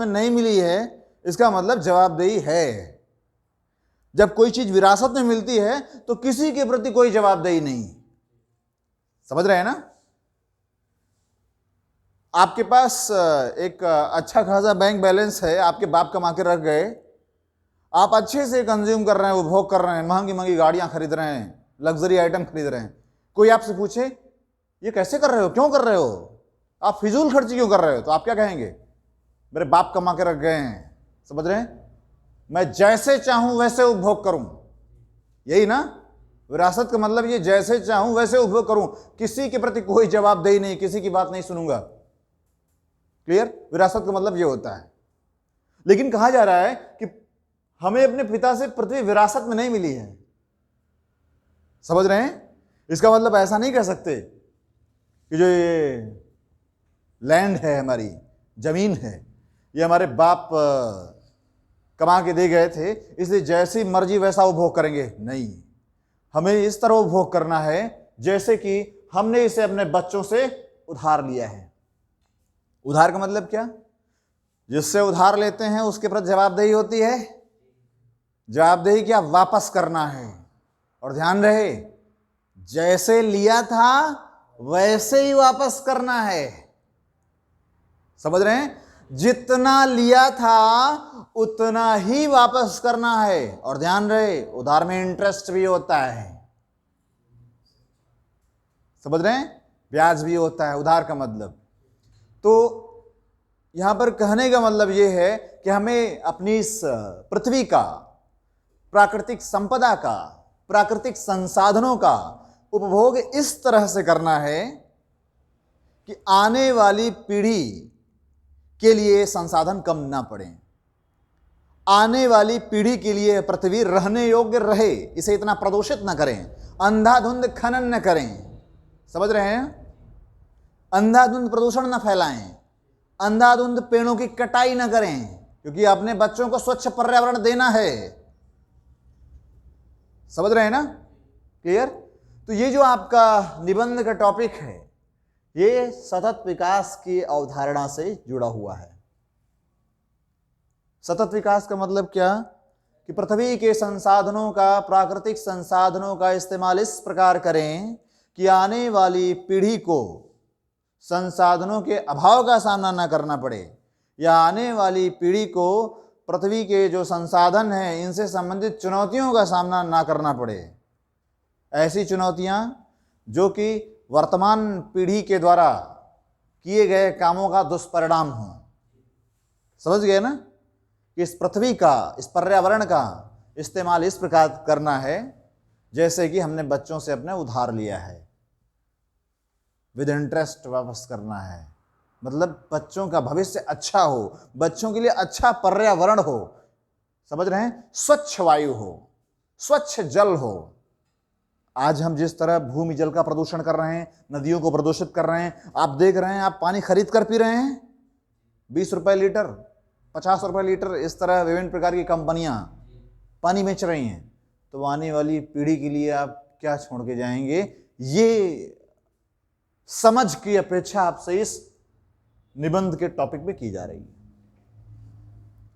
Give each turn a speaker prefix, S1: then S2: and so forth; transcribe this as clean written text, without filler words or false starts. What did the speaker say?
S1: में नहीं मिली है, इसका मतलब जवाबदेही है। जब कोई चीज विरासत में मिलती है तो किसी के प्रति कोई जवाबदेही नहीं। समझ रहे हैं ना? आपके पास एक अच्छा खासा बैंक बैलेंस है, आपके बाप कमा के रख गए, आप अच्छे से कंज्यूम कर रहे हैं, उपभोग कर रहे हैं, महंगी महंगी गाड़ियां खरीद रहे हैं, लग्जरी आइटम खरीद रहे हैं। कोई आपसे पूछे ये कैसे कर रहे हो, क्यों कर रहे हो, आप फिजूल खर्ची क्यों कर रहे हो, तो आप क्या कहेंगे? मेरे बाप कमा के रख गए हैं। समझ रहे हैं? मैं जैसे चाहूं वैसे उपभोग करूं, यही ना विरासत का मतलब, ये जैसे चाहूं वैसे उपभोग करूं, किसी के प्रति कोई जवाबदेही नहीं, किसी की बात नहीं सुनूंगा। क्लियर? विरासत का मतलब ये होता है। लेकिन कहा जा रहा है कि हमें अपने पिता से पृथ्वी विरासत में नहीं मिली है। समझ रहे हैं? इसका मतलब ऐसा नहीं कह सकते कि जो ये लैंड है, हमारी जमीन है, ये हमारे बाप कमा के दे गए थे, इसलिए जैसी मर्जी वैसा उपभोग करेंगे। नहीं, हमें इस तरह उपभोग करना है जैसे कि हमने इसे अपने बच्चों से उधार लिया है। उधार का मतलब क्या? जिससे उधार लेते हैं उसके प्रति जवाबदेही होती है। जवाबदेही क्या? वापस करना है। और ध्यान रहे, जैसे लिया था वैसे ही वापस करना है। समझ रहे हैं? जितना लिया था उतना ही वापस करना है। और ध्यान रहे, उधार में इंटरेस्ट भी होता है। समझ रहे हैं? ब्याज भी होता है उधार का मतलब। तो यहां पर कहने का मतलब यह है कि हमें अपनी इस पृथ्वी का, प्राकृतिक संपदा का, प्राकृतिक संसाधनों का उपभोग इस तरह से करना है कि आने वाली पीढ़ी के लिए संसाधन कम ना पड़े, आने वाली पीढ़ी के लिए पृथ्वी रहने योग्य रहे, इसे इतना प्रदूषित ना करें, अंधाधुंध खनन न करें। समझ रहे हैं? अंधाधुंध प्रदूषण न फैलाएं, अंधाधुंध पेड़ों की कटाई न करें, क्योंकि अपने बच्चों को स्वच्छ पर्यावरण देना है। समझ रहे हैं ना? क्लियर? तो ये जो आपका निबंध का टॉपिक है, ये सतत विकास की अवधारणा से जुड़ा हुआ है। सतत विकास का मतलब क्या? कि पृथ्वी के संसाधनों का, प्राकृतिक संसाधनों का इस्तेमाल इस प्रकार करें कि आने वाली पीढ़ी को संसाधनों के अभाव का सामना न करना पड़े, या आने वाली पीढ़ी को पृथ्वी के जो संसाधन हैं इनसे संबंधित चुनौतियों का सामना ना करना पड़े। ऐसी चुनौतियां जो कि वर्तमान पीढ़ी के द्वारा किए गए कामों का दुष्परिणाम हो। समझ गए ना? कि इस पृथ्वी का, इस पर्यावरण का इस्तेमाल इस प्रकार करना है जैसे कि हमने बच्चों से अपने उधार लिया है, विद इंटरेस्ट वापस करना है। मतलब बच्चों का भविष्य अच्छा हो, बच्चों के लिए अच्छा पर्यावरण हो। समझ रहे हैं? स्वच्छ वायु हो, स्वच्छ जल हो। आज हम जिस तरह भूमि जल का प्रदूषण कर रहे हैं, नदियों को प्रदूषित कर रहे हैं, आप देख रहे हैं, आप पानी खरीद कर पी रहे हैं, 20 रुपए लीटर, 50 रुपए लीटर, इस तरह विभिन्न प्रकार की कंपनियां पानी बेच रही हैं। तो आने वाली पीढ़ी के लिए आप क्या छोड़ के जाएंगे, ये समझ की अपेक्षा आपसे इस निबंध के टॉपिक पे की जा रही है।